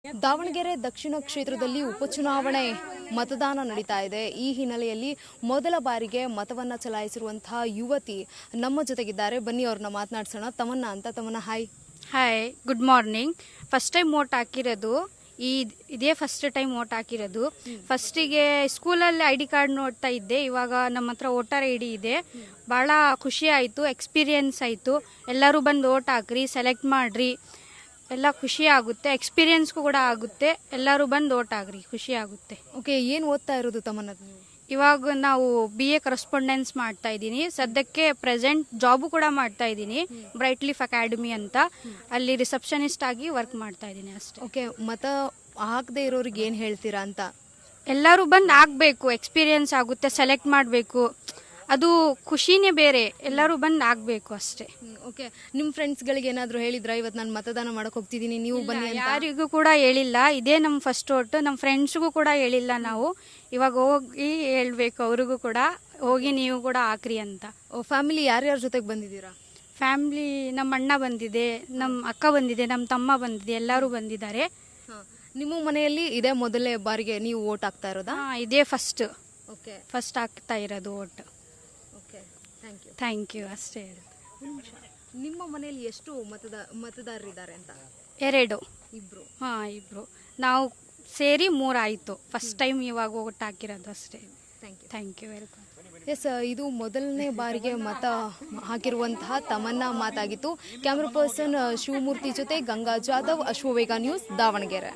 ದಾವಣಗೆರೆ ದಕ್ಷಿಣ ಕ್ಷೇತ್ರದಲ್ಲಿ ಉಪಚುನಾವಣೆ ಮತದಾನ ನಡೀತಾ ಇದೆ. ಈ ಹಿನ್ನೆಲೆಯಲ್ಲಿ ಮೊದಲ ಬಾರಿಗೆ ಮತವನ್ನ ಚಲಾಯಿಸಿರುವಂತಹ ಯುವತಿ ನಮ್ಮ ಜೊತೆಗಿದ್ದಾರೆ. ಬನ್ನಿ ಅವ್ರನ್ನ ಮಾತನಾಡ್ಸೋಣ. Tamanna hi. Hi, good morning. First time vote ಹಾಕಿರೋದು. ಇದೇ ಫಸ್ಟ್ ಟೈಮ್ ವೋಟ್ ಹಾಕಿರೋದು. ಫಸ್ಟಿಗೆ ಸ್ಕೂಲಲ್ಲಿ ID ಕಾರ್ಡ್ ನೋಡ್ತಾ ಇದ್ದೆ. ಇವಾಗ ನಮ್ಮ ಹತ್ರ ವೋಟರ್ ID ಇದೆ. ಭಾಳ ಖುಷಿ ಆಯಿತು, ಎಕ್ಸ್ಪೀರಿಯನ್ಸ್ ಆಯಿತು. ಎಲ್ಲರೂ ಬಂದು ವೋಟ್ ಹಾಕ್ರಿ, ಸೆಲೆಕ್ಟ್ ಮಾಡಿರಿ, ಎಲ್ಲ ಖುಷಿ ಆಗುತ್ತೆ. ಎಕ್ಸ್ಪೀರಿಯನ್ಸ್ಗೂ ಕೂಡ ಆಗುತ್ತೆ. ಎಲ್ಲರೂ ಬಂದು ವೋಟ್ ಹಾಕ್ರಿ, ಖುಷಿ ಆಗುತ್ತೆ. ಓಕೆ, ಏನು ಓದ್ತಾ ಇರೋದು ತಮನ್ನ? ಇವಾಗ ನಾವು BA ಕರೆಸ್ಪಾಂಡೆನ್ಸ್ ಮಾಡ್ತಾ ಇದ್ದೀನಿ. ಸದ್ಯಕ್ಕೆ ಪ್ರೆಸೆಂಟ್ ಜಾಬು ಕೂಡ ಮಾಡ್ತಾ ಇದ್ದೀನಿ, ಬ್ರೈಟ್ ಲೀಫ್ ಅಕಾಡೆಮಿ ಅಂತ. ಅಲ್ಲಿ ರಿಸೆಪ್ಷನಿಸ್ಟ್ ಆಗಿ ವರ್ಕ್ ಮಾಡ್ತಾ ಇದ್ದೀನಿ ಅಷ್ಟೇ. ಓಕೆ, ಮತ ಹಾಕದೇ ಇರೋರಿಗೆ ಏನು ಹೇಳ್ತೀರಾ ಅಂತ? ಎಲ್ಲರೂ ಬಂದು ಹಾಕಬೇಕು, ಎಕ್ಸ್ಪೀರಿಯನ್ಸ್ ಆಗುತ್ತೆ, ಸೆಲೆಕ್ಟ್ ಮಾಡಬೇಕು, ಅದು ಖುಷಿನೇ ಬೇರೆ. ಎಲ್ಲರೂ ಬಂದು ಹಾಕಬೇಕು ಅಷ್ಟೇ. ಓಕೆ, ನಿಮ್ಮ ಫ್ರೆಂಡ್ಸ್ಗಳಿಗೆ ಏನಾದರೂ ಹೇಳಿದ್ರಾ ಇವತ್ತು ನಾನು ಮತದಾನ ಮಾಡಕ್ಕೆ ಹೋಗ್ತಿದ್ದೀನಿ, ನೀವು ಬನ್ನಿ ಅಂತ? ಯಾರಿಗೂ ಕೂಡ ಹೇಳಿಲ್ಲ. ಇದೇ ನಮ್ಮ ಫಸ್ಟ್ ವೋಟ್. ನಮ್ಮ ಫ್ರೆಂಡ್ಸ್ಗೂ ಕೂಡ ಹೇಳಿಲ್ಲ ನಾವು. ಇವಾಗ ಹೋಗಿ ಹೇಳ್ಬೇಕು ಅವ್ರಿಗೂ ಕೂಡ, ಹೋಗಿ ನೀವು ಕೂಡ ಹಾಕ್ರಿ ಅಂತ. ಫ್ಯಾಮಿಲಿ ಯಾರ್ಯಾರ ಜೊತೆಗೆ ಬಂದಿದ್ದೀರಾ? ಫ್ಯಾಮಿಲಿ ನಮ್ಮ ಅಣ್ಣ ಬಂದಿದೆ, ನಮ್ಮ ಅಕ್ಕ ಬಂದಿದೆ, ನಮ್ಮ ತಮ್ಮ ಬಂದಿದೆ, ಎಲ್ಲರೂ ಬಂದಿದ್ದಾರೆ. ನಿಮ್ಮ ಮನೆಯಲ್ಲಿ ಇದೇ ಮೊದಲನೇ ಬಾರಿಗೆ ನೀವು ವೋಟ್ ಹಾಕ್ತಾ ಇರೋದಾ? ಇದೇ ಫಸ್ಟ್ ಓಕೆ, ಫಸ್ಟ್ ಹಾಕ್ತಾ ಇರೋದು vote. Okay, thank you. Thank you, ಅಷ್ಟೇ ಹೇಳೋದು. ನಿಮ್ಮ ಮನೆಯಲ್ಲಿ ಎಷ್ಟು ಮತದಾರರಿದ್ದಾರೆ ಅಂತ? 2. ಇಬ್ರು. ಇಬ್ರು. ನಾವು ಸೇರಿ 3 ಆಯಿತು. ಫಸ್ಟ್ ಟೈಮ್ ಇವಾಗ ವೋಟ್ ಹಾಕಿರೋದು ಅಷ್ಟೇ. Thank you, welcome. ಎಸ್, ಇದು ಮೊದಲನೇ ಬಾರಿಗೆ ಮತ ಹಾಕಿರುವಂತಹ ತಮನ್ನ ಮಾತಾಗಿತ್ತು. ಕ್ಯಾಮ್ರಾ ಪರ್ಸನ್ ಶಿವಮೂರ್ತಿ ಜೊತೆ ಗಂಗಾ ಜಾಧವ್, ಅಶ್ವವೇಗ ನ್ಯೂಸ್, ದಾವಣಗೆರೆ.